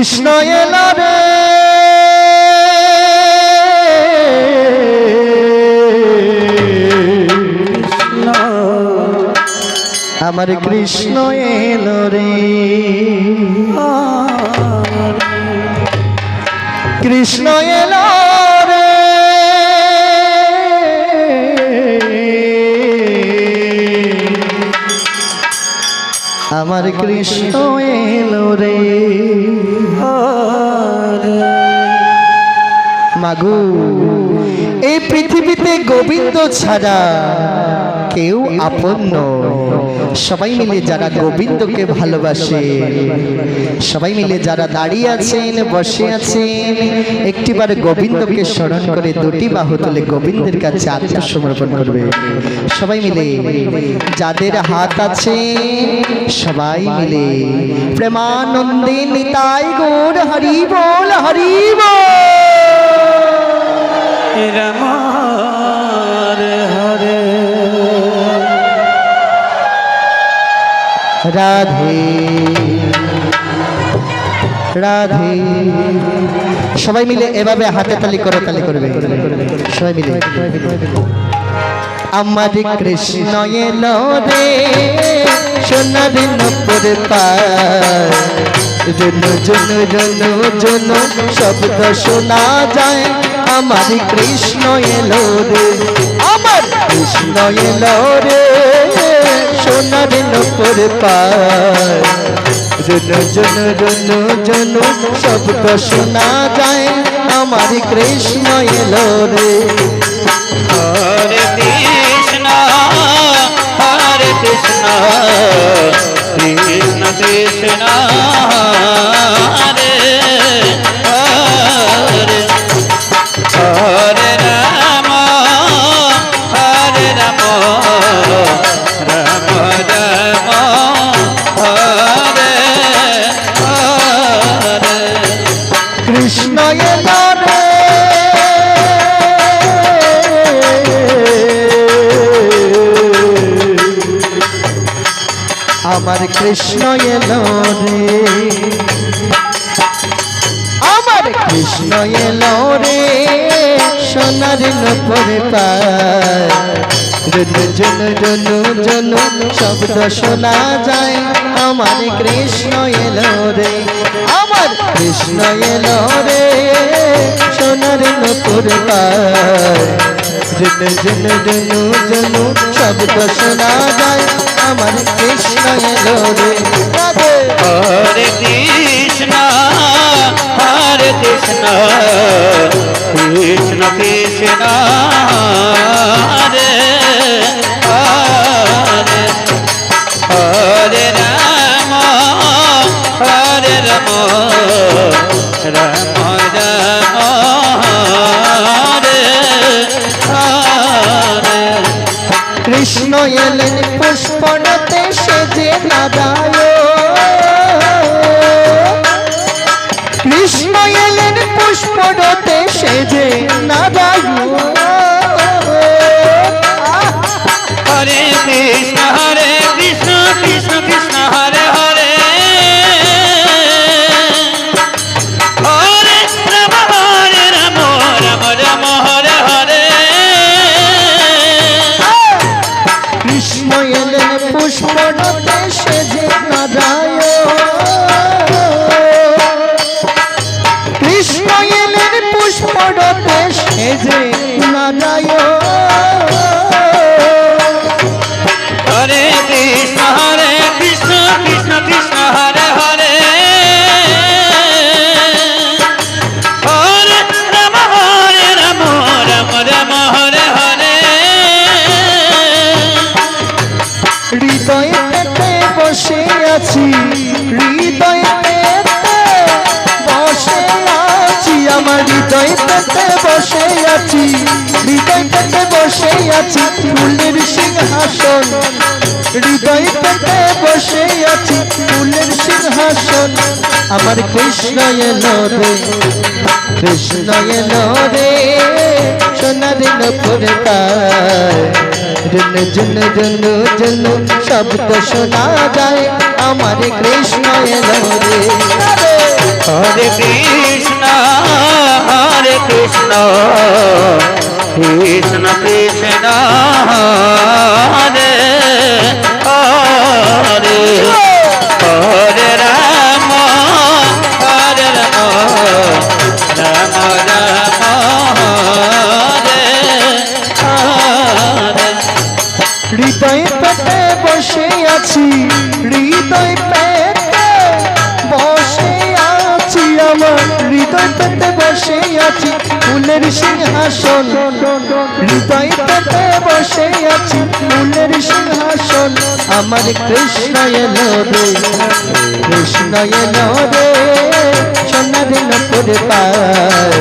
কৃষ্ণ এলো রে আমার কৃষ্ণ এলো রে কৃষ্ণ এলো রে আমার কৃষ্ণ এলো রে মাগো এই পৃথিবীতে গোবিন্দ ছাড়া কেউ আপন নয়। সবাই মিলে যারা গোবিন্দকে ভালোবাসে, সবাই মিলে যারা দাঁড়িয়ে আছেন বসে আছেন, একটিবার গোবিন্দকে স্মরণ করে দুটি বাহু তুলে গোবিন্দের কাছে আত্মসমর্পণ করবে। সবাই মিলে যাদের হাত আছে সবাই মিলে প্রেমানন্দে নিতাই গৌর হরি বল হরি বল। রাধে রাধে। সবাই মিলে এভাবে হাতে তালি করে তালি করবে সবাই মিলে। আমার কৃষ্ণ এলো রে সোনার নূপুর পায়, জন জন জন জন শব্দ শোনা যায়। আমার কৃষ্ণ এলো রে আমার কৃষ্ণ এলো রে সোনার নূপুর পায়, জন জন জন জন শব্দ শোনা যায়। আমার কৃষ্ণ এলো রে। হরে কৃষ্ণ হরে কৃষ্ণ কৃষ্ণ কৃষ্ণ হরে হরে, হরে রাম রাম রাম হরে হরে। কৃষ্ণ এলো রে আমার কৃষ্ণ এলো রে আমার কৃষ্ণ এলো রে সোনার নূপুর পায়, জন জন জন জন শব্দ শোনা যায়। আমার কৃষ্ণ এলো রে আমার কৃষ্ণ এলো রে সোনার নূপুর পায়, জন জন জন জন শব্দ শোনা যায়। আমার কৃষ্ণ এলো রে। হরে কৃষ্ণ হরে কৃষ্ণ কৃষ্ণ কৃষ্ণ হরে হরে, হরে রাম রাম রাম হরে হরে। কৃষ্ণ এলেন পুষ্পনতে সেজে নারায়ণ, কৃষ্ণ এলেন পুষ্পনতে সেজে নারায়ণ। হরে কৃষ্ণ কৃষ্ণ কৃষ্ণ হরে হরে, হরে রাম রাম রাম হরে হরে। কৃষ্ণ এলেন পুষ্পনতে সেজে নারায়ণ, কৃষ্ণ এলেন পুষ্পনতে সেজে নারায়ণ। হরে কৃষ্ণ কৃষ্ণ কৃষ্ণ হরে হরে, হরে রাম রাম রাম হরে হরে। হৃদয়ে পেতে বসে আছি হৃদয়ে পেতে বসে আছি আমার হৃদয় পেতে বসে আছি হৃদয় পেতে বসে আছি ফুলের সিংহাসন, হৃদয় পেতে বসে আছি ফুলের সিংহাসন। আমার কৃষ্ণ এলো রে কৃষ্ণ এলো রে সোনার নূপুর পায়, জন জন জন জন শব্দ শোনা যায়। আমার কৃষ্ণ এলো রে। Hare Krishna, Hare Krishna, Krishna Krishna, Hare Hare, Hare Rama, Hare Rama, Rama Rama, Hare Hare. হৃদয় পেতে বসে আছি, হৃদয় পেতে বসে আছি, আমার হৃদয় পেতে বসে আছি ফুলের সিংহাসন। হৃদয় পেতে বসে আছি ফুলের সিংহাসন, আমার কৃষ্ণ এলো রে, কৃষ্ণ এলো রে, সোনার নপুর পায়,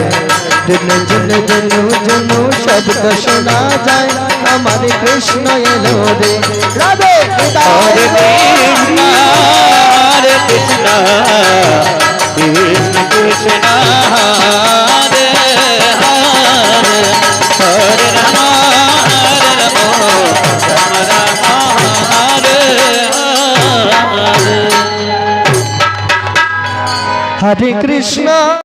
জনু জনু জনু জনু শব্দ শোনা যায়, আমার কৃষ্ণ এলো রে। Radhe Hare Krishna, Hare Krishna, Krishna Krishna, Hare Hare, Hare Rama, Hare Rama, Rama Rama, Hare Hare. হরে কৃষ্ণ।